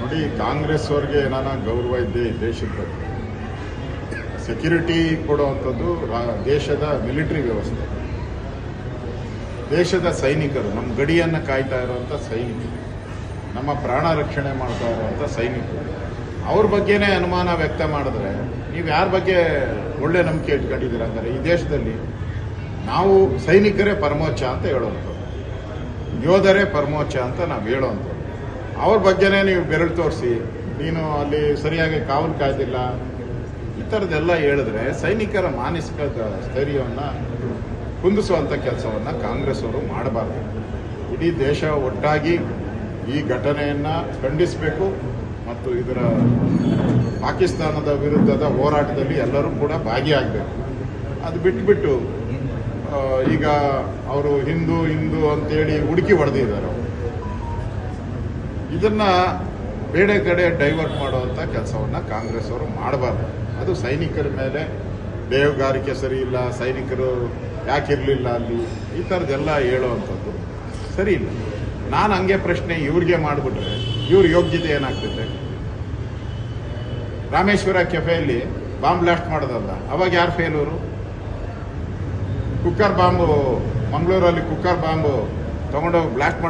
ನೋಡಿ, ಕಾಂಗ್ರೆಸ್ ಅವ್ರಿಗೆ ಏನಾನ ಗೌರವ ಇದ್ದೇ ದೇಶದ ಬಗ್ಗೆ. ಸೆಕ್ಯೂರಿಟಿ ಕೊಡುವಂಥದ್ದು ದೇಶದ ಮಿಲಿಟರಿ ವ್ಯವಸ್ಥೆ, ದೇಶದ ಸೈನಿಕರು, ನಮ್ಮ ಗಡಿಯನ್ನು ಕಾಯ್ತಾ ಇರುವಂಥ ಸೈನಿಕರು, ನಮ್ಮ ಪ್ರಾಣ ರಕ್ಷಣೆ ಮಾಡ್ತಾ ಇರುವಂಥ ಸೈನಿಕರು, ಅವ್ರ ಬಗ್ಗೆನೇ ಅನುಮಾನ ವ್ಯಕ್ತ ಮಾಡಿದ್ರೆ ನೀವು ಯಾರ ಬಗ್ಗೆ ಒಳ್ಳೆ ನಂಬಿಕೆ ಇಟ್ಕೊಂಡಿದ್ದೀರ ಅಂದರೆ, ಈ ದೇಶದಲ್ಲಿ ನಾವು ಸೈನಿಕರೇ ಪರಮೋಚ್ಚ ಅಂತ ಹೇಳೋವಂಥದ್ದು, ಯೋಧರೇ ಪರಮೋಚ್ಚ ಅಂತ ನಾವು ಹೇಳೋವಂಥದ್ದು. ಅವ್ರ ಬಗ್ಗೆನೇ ನೀವು ಬೆರಳು ತೋರಿಸಿ ನೀನು ಅಲ್ಲಿ ಸರಿಯಾಗಿ ಕಾವಲು ಕಾಯ್ದಿಲ್ಲ, ಈ ಥರದ್ದೆಲ್ಲ ಹೇಳಿದ್ರೆ ಸೈನಿಕರ ಮಾನಸಿಕ ಸ್ಥೈರ್ಯವನ್ನು ಕುಂದಿಸುವಂಥ ಕೆಲಸವನ್ನು ಕಾಂಗ್ರೆಸ್ ಅವರು ಮಾಡಬಾರ್ದು. ಇಡೀ ದೇಶ ಒಟ್ಟಾಗಿ ಈ ಘಟನೆಯನ್ನು ಖಂಡಿಸಬೇಕು ಮತ್ತು ಇದರ ಪಾಕಿಸ್ತಾನದ ವಿರುದ್ಧದ ಹೋರಾಟದಲ್ಲಿ ಎಲ್ಲರೂ ಕೂಡ ಭಾಗಿಯಾಗಬೇಕು. ಅದು ಬಿಟ್ಟು ಈಗ ಅವರು ಹಿಂದೂ ಅಂತೇಳಿ ಹುಡುಕಿ ಹೊಡೆದಿದ್ದಾರೆ. ಇದನ್ನ ಬೇರೆ ಕಡೆ ಡೈವರ್ಟ್ ಮಾಡುವಂಥ ಕೆಲಸವನ್ನು ಕಾಂಗ್ರೆಸ್ ಅವರು ಮಾಡಬಾರ್ದು. ಅದು ಸೈನಿಕರ ಮೇಲೆ ಬೇಹುಗಾರಿಕೆ ಸರಿ ಇಲ್ಲ, ಸೈನಿಕರು ಯಾಕಿರಲಿಲ್ಲ ಅಲ್ಲಿ, ಈ ಥರದ್ದೆಲ್ಲ ಹೇಳುವಂಥದ್ದು ಸರಿ ಇಲ್ಲ. ನಾನು ಹಂಗೆ ಪ್ರಶ್ನೆ ಇವ್ರಿಗೆ ಮಾಡಿಬಿಟ್ರೆ ಇವ್ರ ಯೋಗ್ಯತೆ ಏನಾಗ್ತೈತೆ? ರಾಮೇಶ್ವರ ಕೆಫೆಯಲ್ಲಿ ಬಾಂಬ್ ಬ್ಲಾಸ್ಟ್ ಮಾಡೋದಲ್ಲ, ಅವಾಗ ಯಾರು ಫೇಲೂರು? ಕುಕ್ಕರ್ ಬಾಂಬು, ಮಂಗಳೂರಲ್ಲಿ ಕುಕ್ಕರ್ ಬಾಂಬು ತಗೊಂಡೋಗಿ ಬ್ಲಾಸ್ಟ್ ಮಾಡೋ